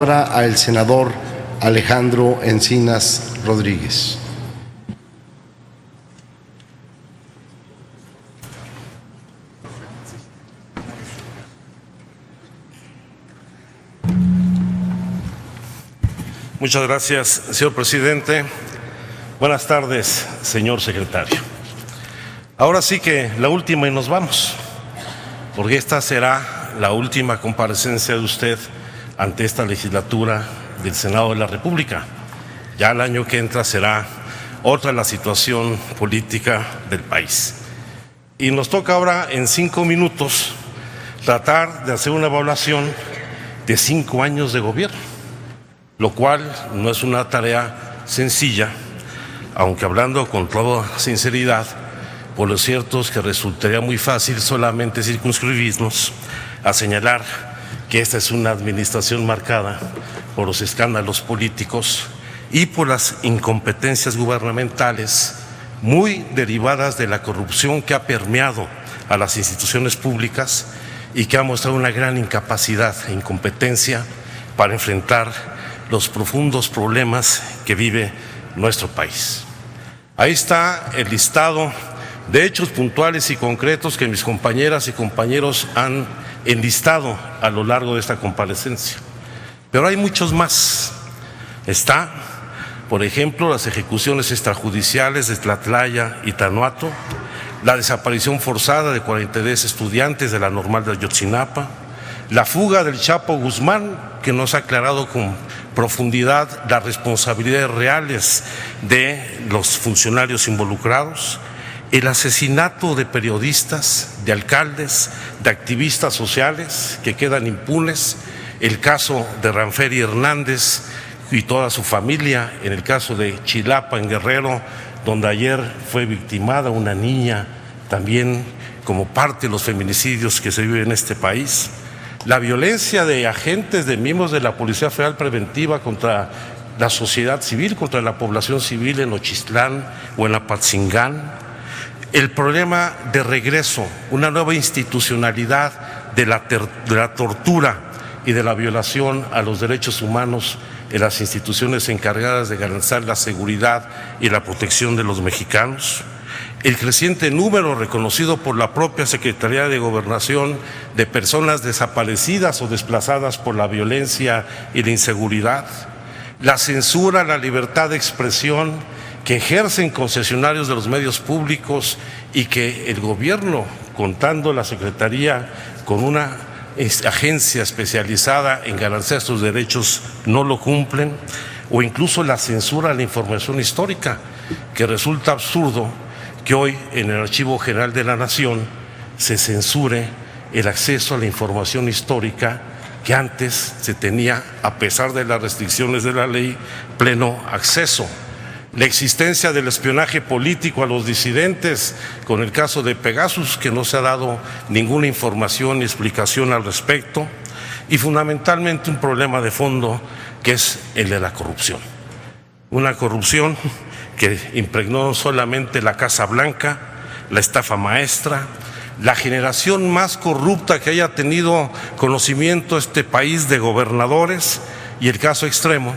Al senador Alejandro Encinas Rodríguez. Muchas gracias, señor presidente. Buenas tardes, señor secretario. Ahora sí que la última y nos vamos, porque esta será la última comparecencia de usted ante esta legislatura del Senado de la República. Ya el año que entra será otra la situación política del país. Y nos toca ahora en 5 minutos tratar de hacer una evaluación de 5 años de gobierno, lo cual no es una tarea sencilla, aunque hablando con toda sinceridad, por lo cierto es que resultaría muy fácil solamente circunscribirnos a señalar que esta es una administración marcada por los escándalos políticos y por las incompetencias gubernamentales muy derivadas de la corrupción que ha permeado a las instituciones públicas y que ha mostrado una gran incapacidad e incompetencia para enfrentar los profundos problemas que vive nuestro país. Ahí está el listado de hechos puntuales y concretos que mis compañeras y compañeros han enlistado a lo largo de esta comparecencia. Pero hay muchos más. Está, por ejemplo, las ejecuciones extrajudiciales de Tlatlaya y Tanuato, la desaparición forzada de 43 estudiantes de la Normal de Ayotzinapa, la fuga del Chapo Guzmán, que nos ha aclarado con profundidad las responsabilidades reales de los funcionarios involucrados, el asesinato de periodistas, de alcaldes, de activistas sociales que quedan impunes, el caso de Ranferi Hernández y toda su familia, en el caso de Chilapa, en Guerrero, donde ayer fue victimada una niña, también como parte de los feminicidios que se viven en este país, la violencia de agentes, de miembros de la Policía Federal Preventiva contra la sociedad civil, contra la población civil en Nochistlán o en Apatzingán, el problema de regreso, una nueva institucionalidad de la tortura y de la violación a los derechos humanos en las instituciones encargadas de garantizar la seguridad y la protección de los mexicanos, el creciente número reconocido por la propia Secretaría de Gobernación de personas desaparecidas o desplazadas por la violencia y la inseguridad, la censura a la libertad de expresión que ejercen concesionarios de los medios públicos y que el gobierno, contando la Secretaría con una agencia especializada en garantizar estos derechos, no lo cumplen, o incluso la censura a la información histórica, que resulta absurdo que hoy en el Archivo General de la Nación se censure el acceso a la información histórica que antes se tenía, a pesar de las restricciones de la ley, pleno acceso. La existencia del espionaje político a los disidentes, con el caso de Pegasus, que no se ha dado ninguna información ni explicación al respecto, y fundamentalmente un problema de fondo que es el de la corrupción. Una corrupción que impregnó no solamente la Casa Blanca, la estafa maestra, la generación más corrupta que haya tenido conocimiento este país de gobernadores, y el caso extremo,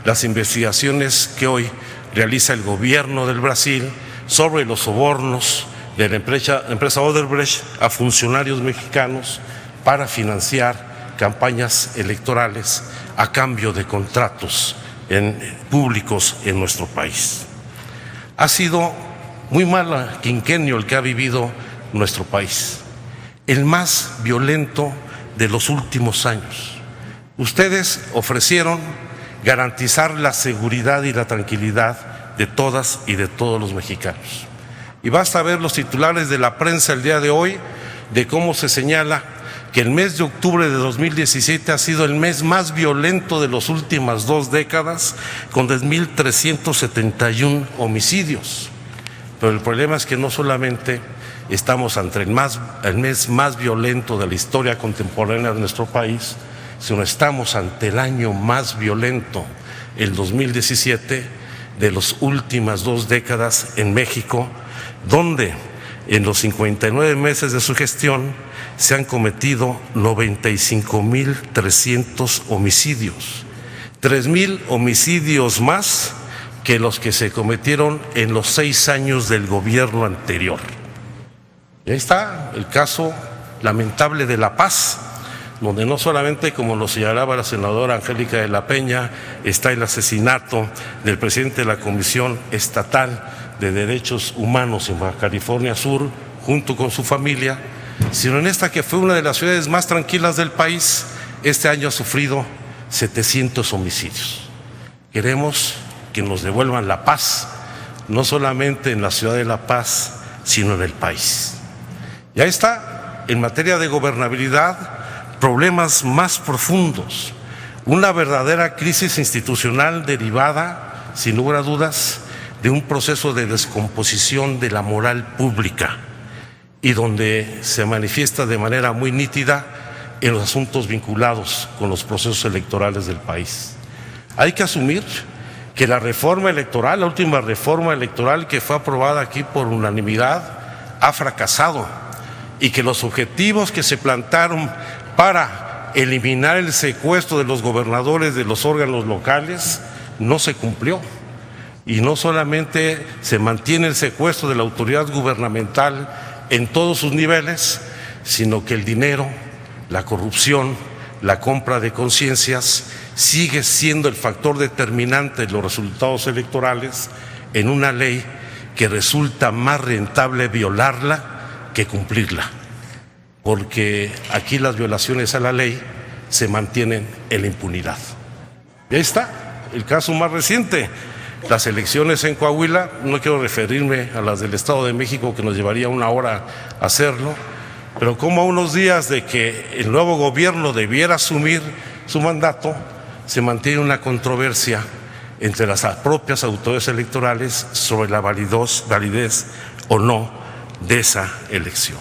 las investigaciones que hoy realiza el gobierno del Brasil sobre los sobornos de la empresa Odebrecht a funcionarios mexicanos para financiar campañas electorales a cambio de contratos públicos en nuestro país. Ha sido muy mal quinquenio el que ha vivido nuestro país, el más violento de los últimos años. Ustedes ofrecieron garantizar la seguridad y la tranquilidad de todas y de todos los mexicanos. Y basta ver los titulares de la prensa el día de hoy de cómo se señala que el mes de octubre de 2017 ha sido el mes más violento de las últimas 2 décadas, con 2.371 homicidios. Pero el problema es que no solamente estamos ante el mes más violento de la historia contemporánea de nuestro país, sino estamos ante el año más violento, el 2017, de las últimas 2 décadas en México, donde en los 59 meses de su gestión se han cometido 95.300 homicidios. 3,000 homicidios más que los que se cometieron en los 6 años del gobierno anterior. Y ahí está el caso lamentable de La Paz, donde no solamente, como lo señalaba la senadora Angélica de la Peña, está el asesinato del presidente de la Comisión Estatal de Derechos Humanos en Baja California Sur, junto con su familia, sino en esta que fue una de las ciudades más tranquilas del país, este año ha sufrido 700 homicidios. Queremos que nos devuelvan la paz, no solamente en la ciudad de La Paz, sino en el país. Y ahí está, en materia de gobernabilidad, problemas más profundos, una verdadera crisis institucional derivada, sin lugar a dudas, de un proceso de descomposición de la moral pública y donde se manifiesta de manera muy nítida en los asuntos vinculados con los procesos electorales del país. Hay que asumir que la reforma electoral, la última reforma electoral que fue aprobada aquí por unanimidad, ha fracasado y que los objetivos que se plantaron para eliminar el secuestro de los gobernadores de los órganos locales no se cumplió. Y no solamente se mantiene el secuestro de la autoridad gubernamental en todos sus niveles, sino que el dinero, la corrupción, la compra de conciencias sigue siendo el factor determinante de los resultados electorales en una ley que resulta más rentable violarla que cumplirla, porque aquí las violaciones a la ley se mantienen en la impunidad. Y ahí está el caso más reciente, las elecciones en Coahuila. No quiero referirme a las del Estado de México, que nos llevaría 1 hora hacerlo, pero como a unos días de que el nuevo gobierno debiera asumir su mandato, se mantiene una controversia entre las propias autoridades electorales sobre la validez o no de esa elección.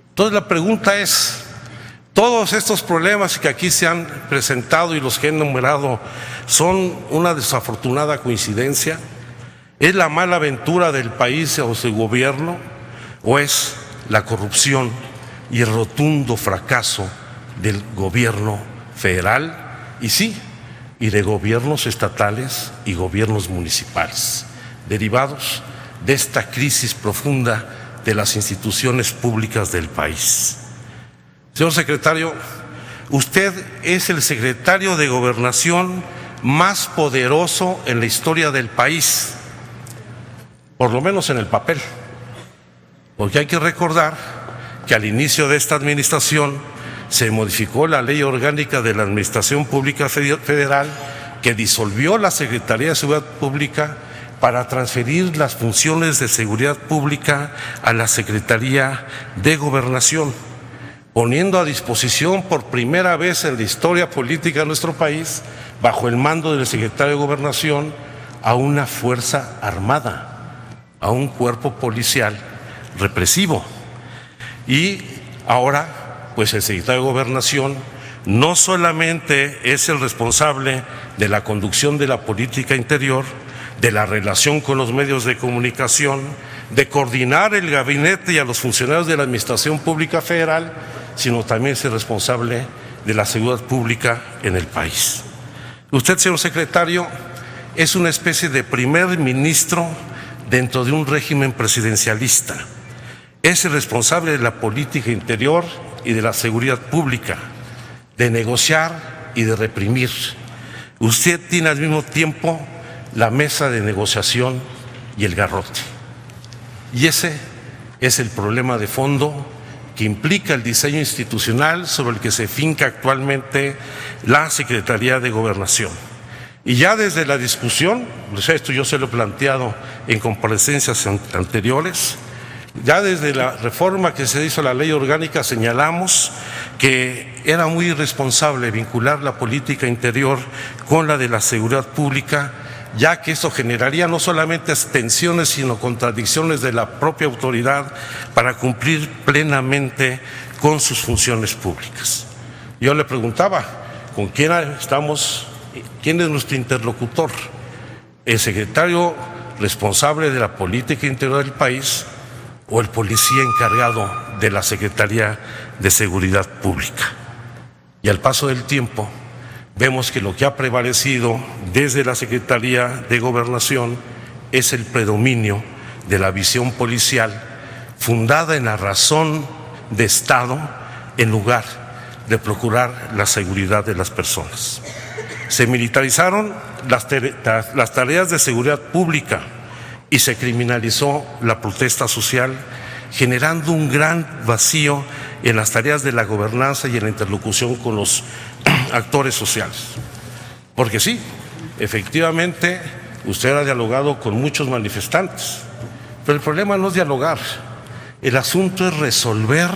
Entonces la pregunta es, todos estos problemas que aquí se han presentado y los que he enumerado son una desafortunada coincidencia, ¿es la mala aventura del país o su gobierno, o es la corrupción y el rotundo fracaso del gobierno federal? Y sí, y de gobiernos estatales y gobiernos municipales, derivados de esta crisis profunda de las instituciones públicas del país. Señor secretario, usted es el secretario de Gobernación más poderoso en la historia del país, por lo menos en el papel, porque hay que recordar que al inicio de esta administración se modificó la Ley Orgánica de la Administración Pública Federal, que disolvió la Secretaría de Seguridad Pública para transferir las funciones de seguridad pública a la Secretaría de Gobernación, poniendo a disposición por primera vez en la historia política de nuestro país, bajo el mando del secretario de Gobernación, a una fuerza armada, a un cuerpo policial represivo. Y ahora, pues el secretario de Gobernación no solamente es el responsable de la conducción de la política interior, de la relación con los medios de comunicación, de coordinar el gabinete y a los funcionarios de la Administración Pública Federal, sino también es el responsable de la seguridad pública en el país. Usted, señor secretario, es una especie de primer ministro dentro de un régimen presidencialista. Es el responsable de la política interior y de la seguridad pública, de negociar y de reprimir. Usted tiene al mismo tiempo la mesa de negociación y el garrote. Y ese es el problema de fondo que implica el diseño institucional sobre el que se finca actualmente la Secretaría de Gobernación. Y ya desde la discusión, esto yo se lo he planteado en comparecencias anteriores, ya desde la reforma que se hizo a la ley orgánica señalamos que era muy irresponsable vincular la política interior con la de la seguridad pública, ya que esto generaría no solamente tensiones, sino contradicciones de la propia autoridad para cumplir plenamente con sus funciones públicas. Yo le preguntaba, ¿con quién estamos? ¿Quién es nuestro interlocutor? ¿El secretario responsable de la política interior del país o el policía encargado de la Secretaría de Seguridad Pública? Y al paso del tiempo vemos que lo que ha prevalecido desde la Secretaría de Gobernación es el predominio de la visión policial fundada en la razón de Estado en lugar de procurar la seguridad de las personas. Se militarizaron las tareas de seguridad pública y se criminalizó la protesta social, generando un gran vacío en las tareas de la gobernanza y en la interlocución con los actores sociales. Porque sí, efectivamente, usted ha dialogado con muchos manifestantes, pero el problema no es dialogar, el asunto es resolver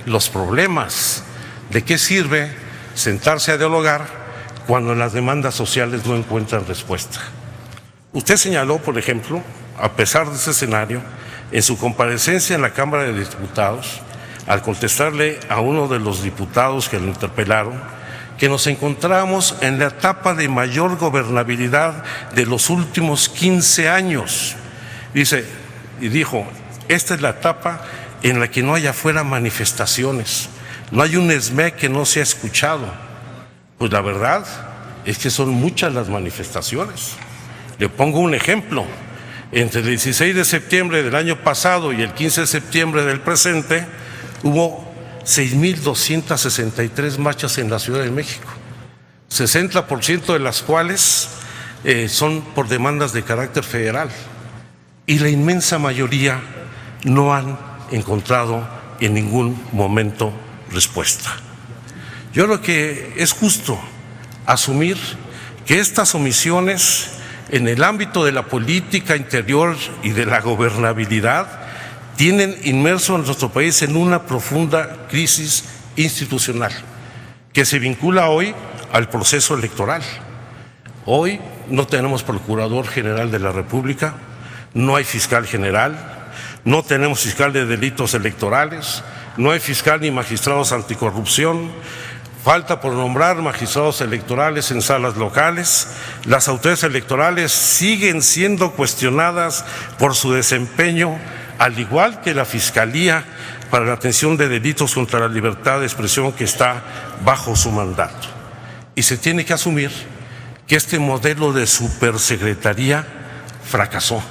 los problemas. ¿De qué sirve sentarse a dialogar cuando las demandas sociales no encuentran respuesta? Usted señaló, por ejemplo, a pesar de ese escenario, en su comparecencia en la Cámara de Diputados, al contestarle a uno de los diputados que lo interpelaron, que nos encontramos en la etapa de mayor gobernabilidad de los últimos 15 años. Dijo, esta es la etapa en la que no hay afuera manifestaciones, no hay un ESME que no se ha escuchado. Pues la verdad es que son muchas las manifestaciones. Le pongo un ejemplo. Entre el 16 de septiembre del año pasado y el 15 de septiembre del presente, hubo 6,263 marchas en la Ciudad de México, 60% de las cuales son por demandas de carácter federal, y la inmensa mayoría no han encontrado en ningún momento respuesta. Yo creo que es justo asumir que estas omisiones en el ámbito de la política interior y de la gobernabilidad tienen inmerso a nuestro país en una profunda crisis institucional que se vincula hoy al proceso electoral. Hoy no tenemos Procurador General de la República, no hay Fiscal General, no tenemos Fiscal de Delitos Electorales, no hay Fiscal ni Magistrados Anticorrupción. Falta por nombrar magistrados electorales en salas locales. Las autoridades electorales siguen siendo cuestionadas por su desempeño, al igual que la Fiscalía para la atención de delitos contra la libertad de expresión que está bajo su mandato. Y se tiene que asumir que este modelo de supersecretaría fracasó,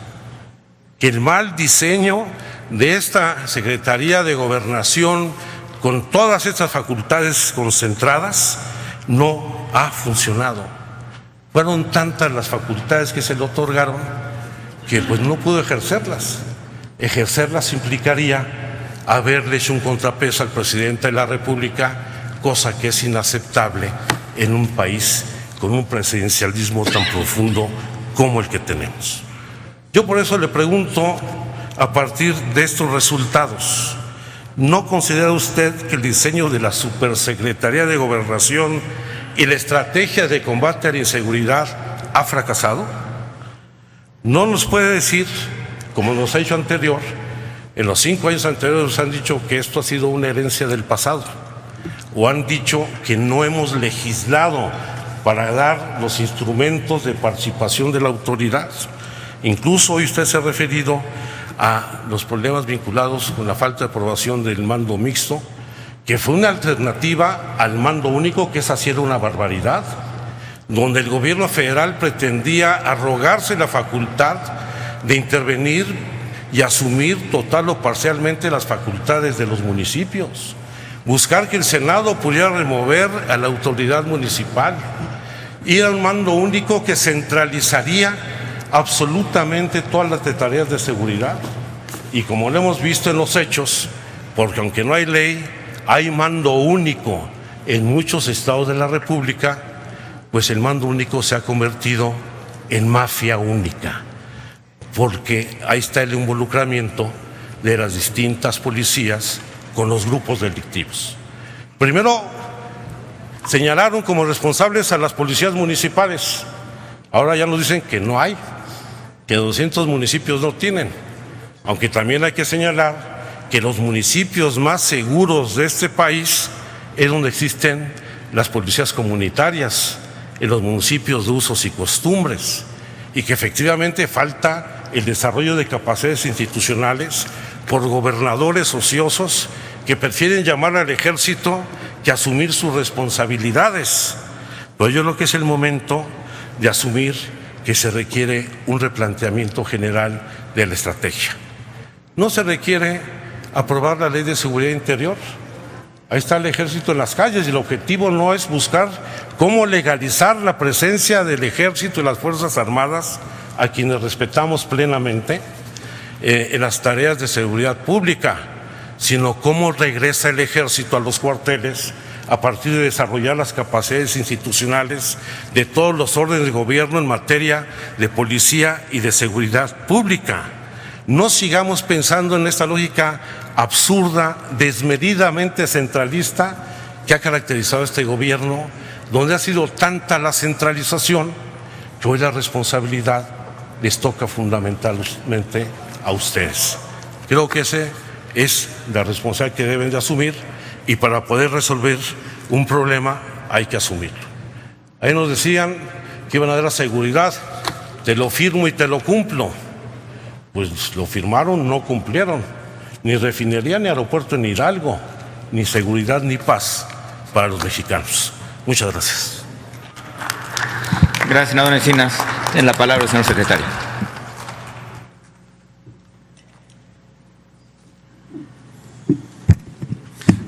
que el mal diseño de esta Secretaría de Gobernación con todas estas facultades concentradas no ha funcionado. Fueron tantas las facultades que se le otorgaron que pues no pudo ejercerlas. Ejercerlas implicaría haberle hecho un contrapeso al presidente de la República, cosa que es inaceptable en un país con un presidencialismo tan profundo como el que tenemos. Yo por eso le pregunto, a partir de estos resultados, ¿no considera usted que el diseño de la Supersecretaría de Gobernación y la estrategia de combate a la inseguridad ha fracasado? ¿No nos puede decir, como nos ha dicho anterior, en los 5 años anteriores nos han dicho que esto ha sido una herencia del pasado, o han dicho que no hemos legislado para dar los instrumentos de participación de la autoridad? Incluso hoy usted se ha referido a los problemas vinculados con la falta de aprobación del mando mixto, que fue una alternativa al mando único, que esa sí era una barbaridad, donde el gobierno federal pretendía arrogarse la facultad de intervenir y asumir total o parcialmente las facultades de los municipios, buscar que el Senado pudiera remover a la autoridad municipal, ir a un mando único que centralizaría absolutamente todas las tareas de seguridad. Y como lo hemos visto en los hechos, porque aunque no hay ley, hay mando único en muchos estados de la República, pues el mando único se ha convertido en mafia única, porque ahí está el involucramiento de las distintas policías con los grupos delictivos. Primero, señalaron como responsables a las policías municipales. Ahora ya nos dicen que no hay, que 200 municipios no tienen, aunque también hay que señalar que los municipios más seguros de este país es donde existen las policías comunitarias, en los municipios de usos y costumbres, y que efectivamente falta el desarrollo de capacidades institucionales por gobernadores ociosos que prefieren llamar al ejército que asumir sus responsabilidades. Pero yo creo que es el momento de asumir que se requiere un replanteamiento general de la estrategia. No se requiere aprobar la Ley de Seguridad Interior. Ahí está el Ejército en las calles y el objetivo no es buscar cómo legalizar la presencia del Ejército y las Fuerzas Armadas, a quienes respetamos plenamente, en las tareas de seguridad pública, sino cómo regresa el Ejército a los cuarteles a partir de desarrollar las capacidades institucionales de todos los órdenes de gobierno en materia de policía y de seguridad pública. No sigamos pensando en esta lógica absurda, desmedidamente centralista que ha caracterizado este gobierno, donde ha sido tanta la centralización que hoy la responsabilidad les toca fundamentalmente a ustedes. Creo que esa es la responsabilidad que deben de asumir, y para poder resolver un problema hay que asumirlo. Ahí nos decían que iban a dar la seguridad, te lo firmo y te lo cumplo. Pues lo firmaron, no cumplieron. Ni refinería, ni aeropuerto en Hidalgo, ni seguridad, ni paz para los mexicanos. Muchas gracias. Gracias, senador Encinas. En la palabra el señor secretario.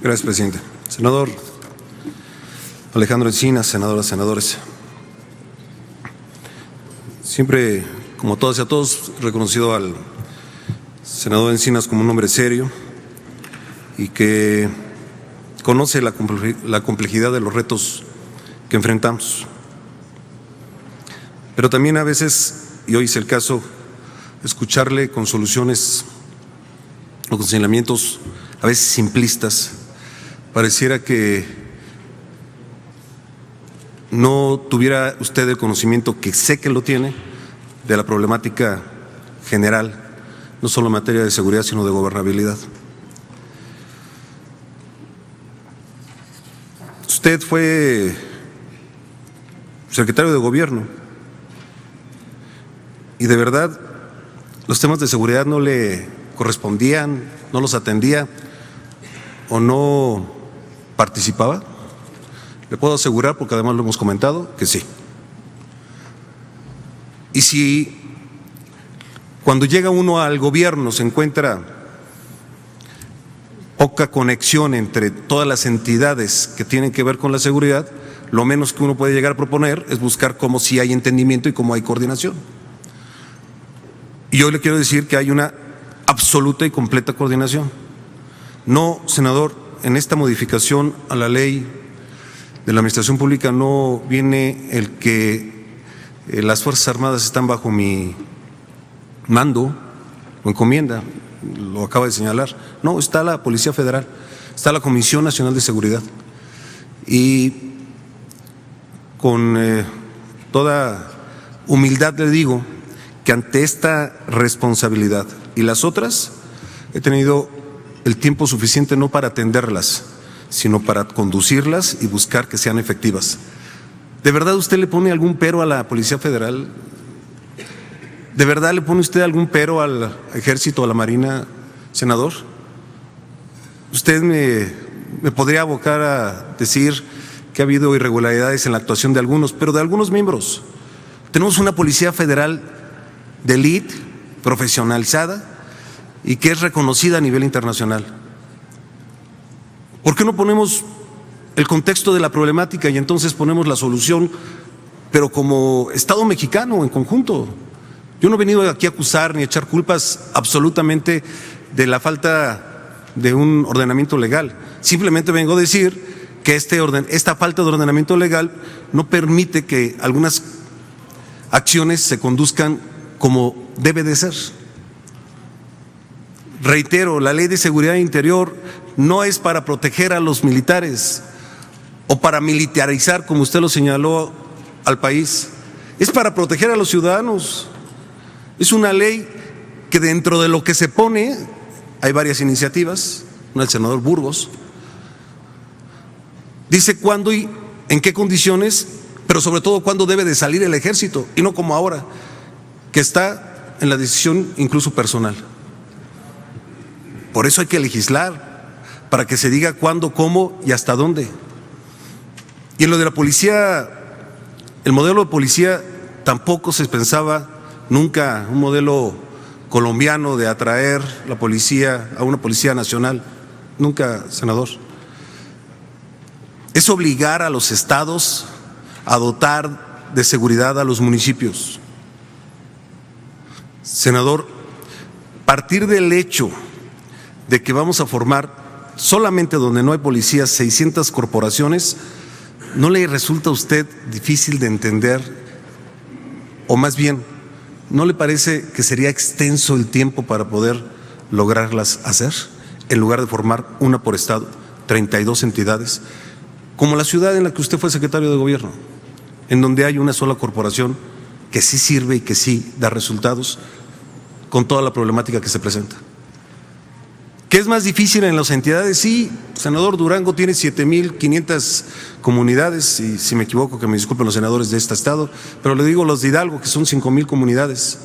Gracias, presidente. Senador Alejandro Encinas, senadoras, senadores. Siempre, como todas y a todos, he reconocido al senador Encinas como un hombre serio y que conoce la complejidad de los retos que enfrentamos. Pero también a veces, y hoy es el caso, escucharle con soluciones o con señalamientos a veces simplistas, pareciera que no tuviera usted el conocimiento, que sé que lo tiene, de la problemática general, no solo en materia de seguridad, sino de gobernabilidad. Usted fue secretario de Gobierno y de verdad los temas de seguridad no le correspondían, no los atendía o no participaba. Le puedo asegurar, porque además lo hemos comentado, que sí. Y si cuando llega uno al gobierno se encuentra poca conexión entre todas las entidades que tienen que ver con la seguridad, lo menos que uno puede llegar a proponer es buscar cómo sí hay entendimiento y cómo hay coordinación. Y yo le quiero decir que hay una absoluta y completa coordinación. No, senador, en esta modificación a la ley de la Administración Pública no viene el que las Fuerzas Armadas están bajo mi mando o encomienda, lo acaba de señalar. No, está la Policía Federal, está la Comisión Nacional de Seguridad. Y con toda humildad le digo que ante esta responsabilidad y las otras he tenido el tiempo suficiente no para atenderlas, sino para conducirlas y buscar que sean efectivas. ¿De verdad usted le pone algún pero a la Policía Federal? ¿De verdad le pone usted algún pero al Ejército o a la Marina, senador? Usted me podría abocar a decir que ha habido irregularidades en la actuación de algunos, pero de algunos miembros. Tenemos una Policía Federal de élite, profesionalizada y que es reconocida a nivel internacional. ¿Por qué no ponemos el contexto de la problemática y entonces ponemos la solución, pero como Estado mexicano en conjunto? Yo no he venido aquí a acusar ni a echar culpas absolutamente de la falta de un ordenamiento legal. Simplemente vengo a decir que esta falta de ordenamiento legal no permite que algunas acciones se conduzcan como debe de ser. Reitero, la Ley de Seguridad Interior no es para proteger a los militares o para militarizar, como usted lo señaló, al país. Es para proteger a los ciudadanos. Es una ley que dentro de lo que se pone, hay varias iniciativas, una del senador Burgos, dice cuándo y en qué condiciones, pero sobre todo cuándo debe de salir el Ejército, y no como ahora, que está en la decisión incluso personal. Por eso hay que legislar, para que se diga cuándo, cómo y hasta dónde. Y en lo de la Policía El modelo de policía tampoco se pensaba nunca un modelo colombiano de atraer la policía a una policía nacional. Nunca, senador. Es obligar a los estados a dotar de seguridad a los municipios. Senador, partir del hecho de que vamos a formar solamente donde no hay policías 600 corporaciones, ¿no le resulta a usted difícil de entender? O más bien, ¿no le parece que sería extenso el tiempo para poder lograrlas hacer? En lugar de formar una por estado, 32 entidades, como la ciudad en la que usted fue secretario de gobierno, en donde hay una sola corporación que sí sirve y que sí da resultados con toda la problemática que se presenta. ¿Qué es más difícil en las entidades? Sí, senador, Durango tiene 7,500 comunidades, y si me equivoco que me disculpen los senadores de este estado, pero le digo los de Hidalgo, que son 5,000 comunidades.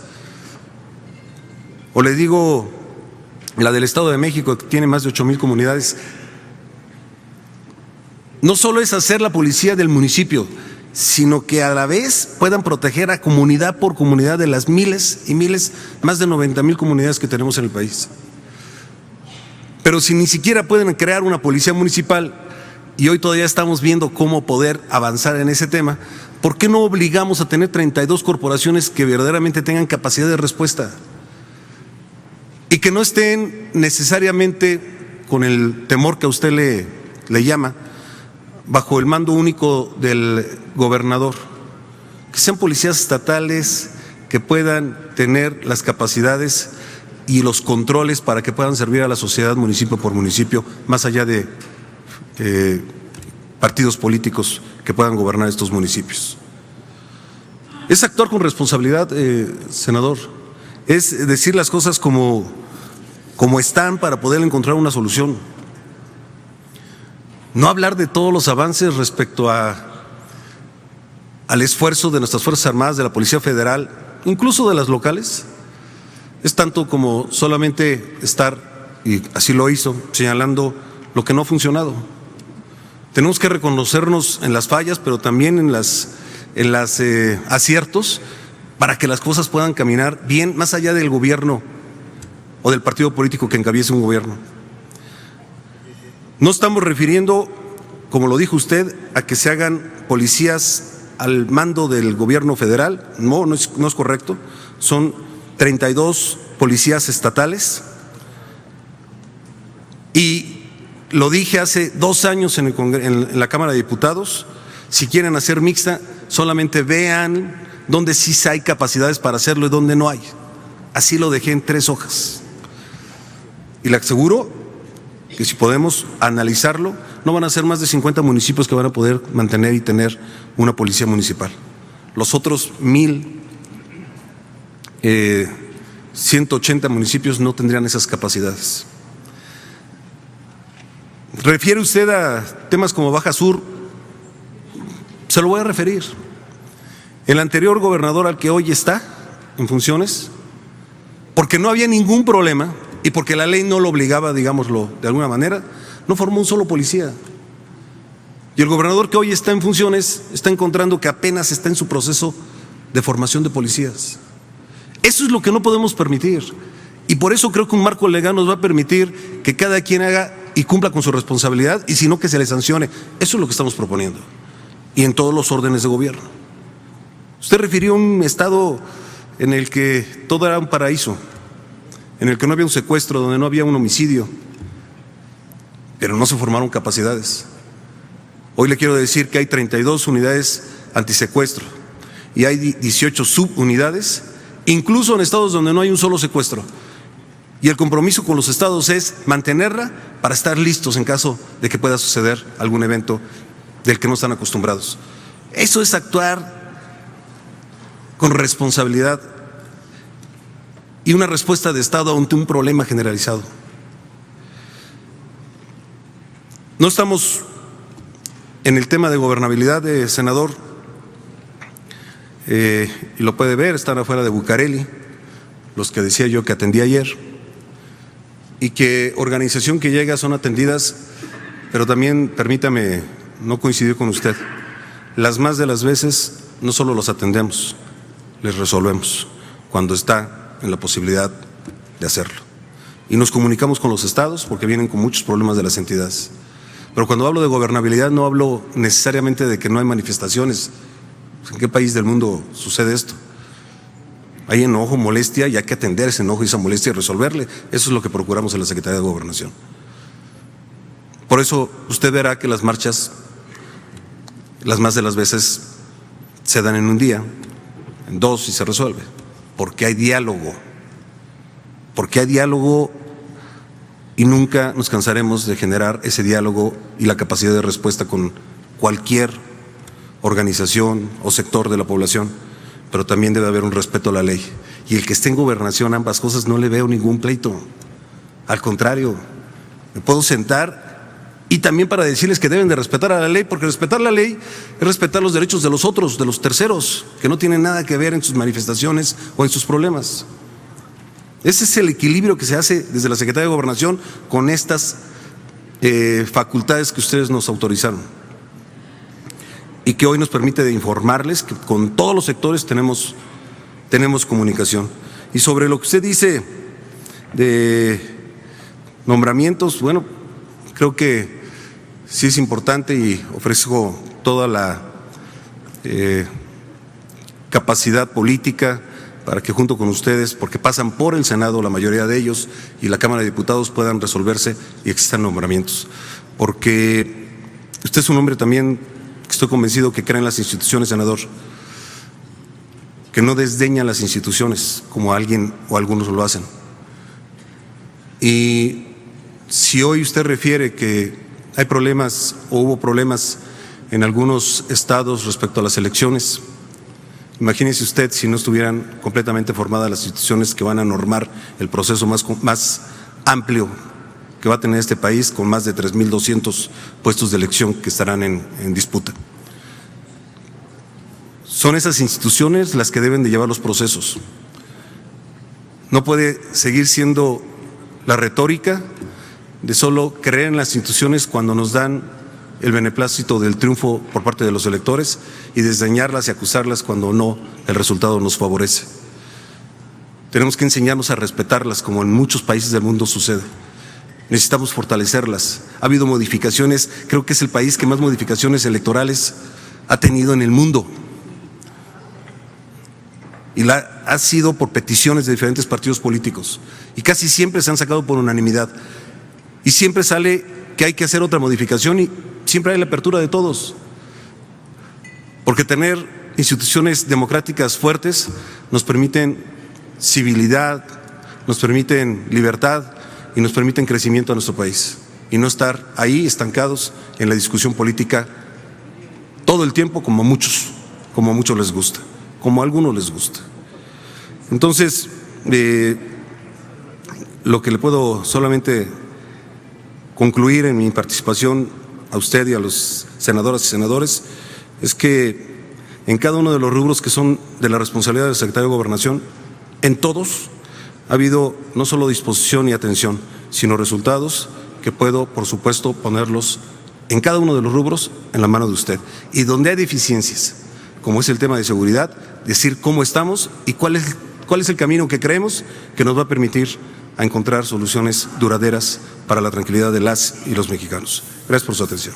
O le digo la del Estado de México, que tiene más de 8,000 comunidades. No solo es hacer la policía del municipio, sino que a la vez puedan proteger a comunidad por comunidad de las miles y miles, más de 90,000 comunidades que tenemos en el país. Pero si ni siquiera pueden crear una policía municipal, y hoy todavía estamos viendo cómo poder avanzar en ese tema, ¿por qué no obligamos a tener 32 corporaciones que verdaderamente tengan capacidad de respuesta? Y que no estén necesariamente con el temor que a usted le llama, bajo el mando único del gobernador. Que sean policías estatales que puedan tener las capacidades y los controles para que puedan servir a la sociedad municipio por municipio, más allá de partidos políticos que puedan gobernar estos municipios. Es actuar con responsabilidad, senador, es decir las cosas como están para poder encontrar una solución. No hablar de todos los avances respecto al esfuerzo de nuestras Fuerzas Armadas, de la Policía Federal, incluso de las locales. Es tanto como solamente estar, y así lo hizo, señalando lo que no ha funcionado. Tenemos que reconocernos en las fallas, pero también en las aciertos, para que las cosas puedan caminar bien, más allá del gobierno o del partido político que encabece un gobierno. No estamos refiriendo, como lo dijo usted, a que se hagan policías al mando del gobierno federal. No es correcto. Son 32 policías estatales, y lo dije hace 2 años en la Cámara de Diputados: si quieren hacer mixta, solamente vean dónde sí hay capacidades para hacerlo y dónde no hay. Así lo dejé en 3 hojas, y le aseguro que si podemos analizarlo, no van a ser más de 50 municipios que van a poder mantener y tener una policía municipal. Los otros 1,180 municipios no tendrían esas capacidades. ¿Refiere usted a temas como Baja Sur? Se lo voy a referir. El anterior gobernador, al que hoy está en funciones, porque no había ningún problema y porque la ley no lo obligaba, digámoslo de alguna manera, no formó un solo policía. Y el gobernador que hoy está en funciones está encontrando que apenas está en su proceso de formación de policías. Eso es lo que no podemos permitir, y por eso creo que un marco legal nos va a permitir que cada quien haga y cumpla con su responsabilidad, y si no, que se le sancione. Eso es lo que estamos proponiendo, y en todos los órdenes de gobierno. Usted refirió a un estado en el que todo era un paraíso, en el que no había un secuestro, donde no había un homicidio, pero no se formaron capacidades. Hoy le quiero decir que hay 32 unidades antisecuestro y hay 18 subunidades, incluso en estados donde no hay un solo secuestro. Y el compromiso con los estados es mantenerla para estar listos en caso de que pueda suceder algún evento del que no están acostumbrados. Eso es actuar con responsabilidad y una respuesta de Estado ante un problema generalizado. No estamos en el tema de gobernabilidad, senador, y lo puede ver, están afuera de Bucareli, los que decía yo que atendí ayer, y que organización que llega son atendidas, pero también, permítame no coincidir con usted, las más de las veces no solo los atendemos, les resolvemos cuando está en la posibilidad de hacerlo. Y nos comunicamos con los estados porque vienen con muchos problemas de las entidades. Pero cuando hablo de gobernabilidad no hablo necesariamente de que no hay manifestaciones. ¿En qué país del mundo sucede esto? Hay enojo, molestia, y hay que atender ese enojo y esa molestia y resolverle. Eso es lo que procuramos en la Secretaría de Gobernación. Por eso usted verá que las marchas, las más de las veces, se dan en un día, en dos y se resuelve. Porque hay diálogo. Porque hay diálogo y nunca nos cansaremos de generar ese diálogo y la capacidad de respuesta con cualquier organización o sector de la población. Pero también debe haber un respeto a la ley. Y el que esté en gobernación, ambas cosas, no le veo ningún pleito. Al contrario, me puedo sentar y también para decirles que deben de respetar a la ley, porque respetar la ley es respetar los derechos de los otros, de los terceros, que no tienen nada que ver en sus manifestaciones o en sus problemas. Ese es el equilibrio que se hace desde la Secretaría de Gobernación con estas facultades que ustedes nos autorizaron. Y que hoy nos permite de informarles que con todos los sectores tenemos comunicación. Y sobre lo que usted dice de nombramientos, bueno, creo que sí es importante y ofrezco toda la capacidad política para que junto con ustedes, porque pasan por el Senado la mayoría de ellos y la Cámara de Diputados, puedan resolverse y existan nombramientos. Porque usted es un hombre también, estoy convencido, que cree en las instituciones, senador, que no desdeña las instituciones como alguien o algunos lo hacen. Y si hoy usted refiere que hay problemas o hubo problemas en algunos estados respecto a las elecciones, imagínese usted si no estuvieran completamente formadas las instituciones que van a normar el proceso más amplio que va a tener este país, con más de 3.200 puestos de elección que estarán en disputa. Son esas instituciones las que deben de llevar los procesos. No puede seguir siendo la retórica de solo creer en las instituciones cuando nos dan el beneplácito del triunfo por parte de los electores y desdeñarlas y acusarlas cuando no, el resultado nos favorece. Tenemos que enseñarnos a respetarlas, como en muchos países del mundo sucede. Necesitamos fortalecerlas. Ha habido modificaciones, creo que es el país que más modificaciones electorales ha tenido en el mundo. Y ha sido por peticiones de diferentes partidos políticos. Y casi siempre se han sacado por unanimidad. Y siempre sale que hay que hacer otra modificación y siempre hay la apertura de todos. Porque tener instituciones democráticas fuertes nos permiten civilidad, nos permiten libertad y nos permiten crecimiento a nuestro país. Y no estar ahí estancados en la discusión política todo el tiempo como a muchos les gusta, como a algunos les gusta. Entonces, lo que le puedo solamente concluir en mi participación a usted y a los senadoras y senadores es que en cada uno de los rubros que son de la responsabilidad del secretario de Gobernación, en todos ha habido no solo disposición y atención, sino resultados que puedo, por supuesto, ponerlos en cada uno de los rubros en la mano de usted. Y donde hay deficiencias, como es el tema de seguridad, decir cómo estamos y cuál es el camino que creemos que nos va a permitir a encontrar soluciones duraderas para la tranquilidad de las y los mexicanos. Gracias por su atención.